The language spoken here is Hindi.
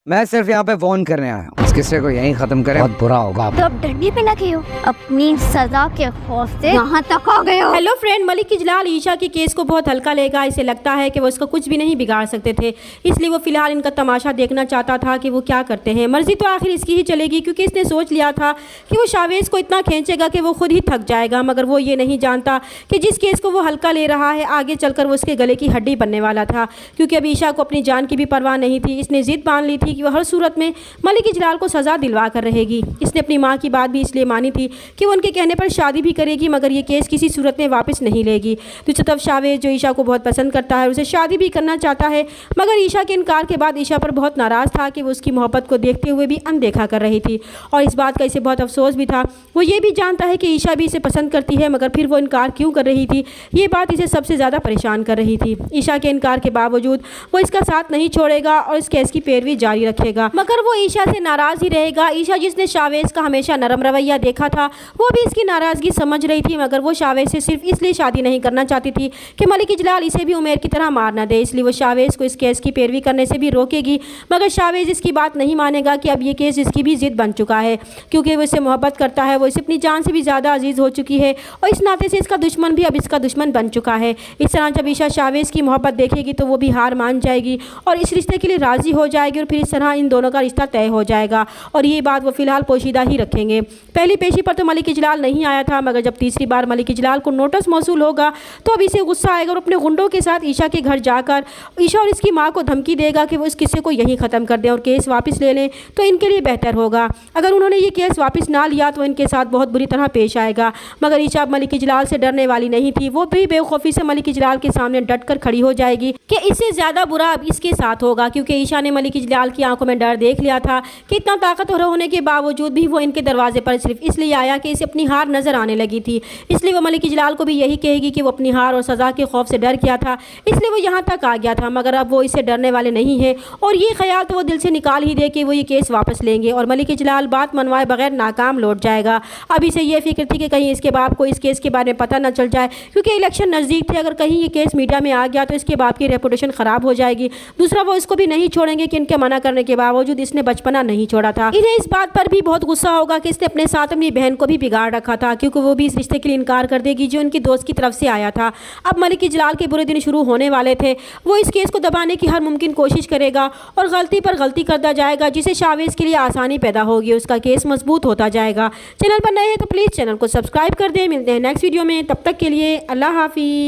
मैं सिर्फ यहाँ पे फोन करने आया हूँ। इस किस्से को यहीं खत्म करें, बहुत बुरा होगा। तो अब डरने पे लगे हो, अपनी सजा के खौफ से यहाँ तक आ गए हो। हेलो फ्रेंड, मलिक इजलाल ईशा के केस को बहुत हल्का लेगा। इसे लगता है कि वो इसका कुछ भी नहीं बिगाड़ सकते थे, इसलिए वो फिलहाल इनका तमाशा देखना चाहता था कि वो क्या करते हैं। मर्जी तो आखिर इसकी ही चलेगी, क्योंकि इसने सोच लिया था कि वो शावेज को इतना खींचेगा कि वो खुद ही थक जाएगा। मगर वो ये नहीं जानता कि जिस केस को वो हल्का ले रहा है आगे चलकर वो उसके गले की हड्डी बनने वाला था, क्योंकि अब ईशा को अपनी जान की भी परवाह नहीं थी। इसने जिद बांध ली थी कि वो हर सूरत में मलिक इजलाल को सज़ा दिलवा कर रहेगी। इसने अपनी माँ की बात भी इसलिए मानी थी कि वो उनके कहने पर शादी भी करेगी, मगर ये केस किसी सूरत में वापस नहीं लेगी। दूसरी तरफ शावेज, जो ईशा को बहुत पसंद करता है, उसे शादी भी करना चाहता है, मगर ईशा के इनकार के बाद ईशा पर बहुत नाराज़ था कि वो उसकी मोहब्बत को देखते हुए भी अनदेखा कर रही थी। और इस बात का इसे बहुत अफसोस भी था। वो ये भी जानता है कि ईशा भी इसे पसंद करती है, मगर फिर वो इनकार क्यों कर रही थी, ये बात इसे सबसे ज़्यादा परेशान कर रही थी। ईशा के इनकार के बावजूद वो इसका साथ नहीं छोड़ेगा और इस केस की पैरवी जारी रखेगा, मगर वो ईशा से नाराज़ ही रहेगा। ईशा, जिसने शावेज का हमेशा नरम रवैया देखा था, वो भी इसकी नाराज़गी समझ रही थी, मगर वो शावेज से सिर्फ इसलिए शादी नहीं करना चाहती थी कि मलिक इजलाल इसे भी उमेर की तरह मार न दे। इसलिए वो शावेज को इस केस की पैरवी करने से भी रोकेगी, मगर शावेज इसकी बात नहीं मानेगा कि अब ये केस इसकी भी जिद बन चुका है, क्योंकि वो इससे मोहब्बत करता है। वो इसे अपनी जान से भी ज़्यादा अजीज़ हो चुकी है और इस नाते से इसका दुश्मन भी अब इसका दुश्मन बन चुका है। इस तरह जब ईशा शावेज की मोहब्बत देखेगी तो वो भी हार मान जाएगी और इस रिश्ते के लिए राज़ी हो जाएगी, और फिर इस तरह इन दोनों का रिश्ता तय हो जाएगा। और ये बात वो फिलहाल पोशीदा ही रखेंगे। पहली पेशी पर तो मलिक इजलाल नहीं आया था, मगर जब तीसरी बार मलिक इजलाल को नोटिस मौसूल होगा तो अब इसे गुस्सा आएगा और अपने गुंडों के साथ ईशा के घर जाकर ईशा और इसकी माँ को धमकी देगा कि वो इस किस्से को यहीं ख़त्म कर दें और केस वापस ले लें, तो इनके लिए बेहतर होगा। अगर उन्होंने ये केस वापस ना लिया तो इनके साथ बहुत बुरी तरह पेश आएगा। मगर ईशा मलिक इजलाल से डरने वाली नहीं थी। वो भी बेवकूफ़ी से मलिक इजलाल के सामने डट कर खड़ी हो जाएगी कि इससे ज़्यादा बुरा अब इसके साथ होगा, क्योंकि ईशा ने मलिक इजलाल की आंखों में डर देख लिया था कि इतना ताकतवर होने के बावजूद भी वो इनके दरवाजे पर सिर्फ इसलिए आया कि इसे अपनी हार नजर आने लगी थी। इसलिए वो मलिक इजलाल को भी यही कहेगी कि वो अपनी हार और सज़ा के खौफ से डर गया था, इसलिए वो यहाँ तक आ गया था। मगर अब वो इससे डरने वाले नहीं है और ये ख्याल तो वो दिल से निकाल ही दे कि वो ये केस वापस लेंगे और मलिक इजलाल बात मनवाए बगैर नाकाम लौट जाएगा। अब इसे ये फिक्र थी कि कहीं इसके बाप को इस केस के बारे में पता न चल जाए, क्योंकि इलेक्शन नज़दीक थे। अगर कहीं ये केस मीडिया में आ गया तो इसके बाप की रेपुटेशन ख़राब हो जाएगी। दूसरा, वो इसको भी नहीं छोड़ेंगे कि इनके मना करने के बावजूद इसने बचपना नहीं छोड़ा था। इन्हें इस बात पर भी बहुत गुस्सा होगा कि इसने अपने साथ अपनी बहन को भी बिगाड़ रखा था, क्योंकि वो भी इस रिश्ते के लिए इनकार कर देगी जो उनकी दोस्त की तरफ से आया था। अब मलिक इजलाल के बुरे दिन शुरू होने वाले थे। वो इस केस को दबाने की हर मुमकिन कोशिश करेगा और गलती पर गलती करता जाएगा, जिससे शावेज के लिए आसानी पैदा होगी, उसका केस मजबूत होता जाएगा। चैनल पर नए हैं तो प्लीज़ चैनल को सब्सक्राइब कर दें। मिलते हैं नेक्स्ट वीडियो में, तब तक के लिए अल्लाह हाफिज़।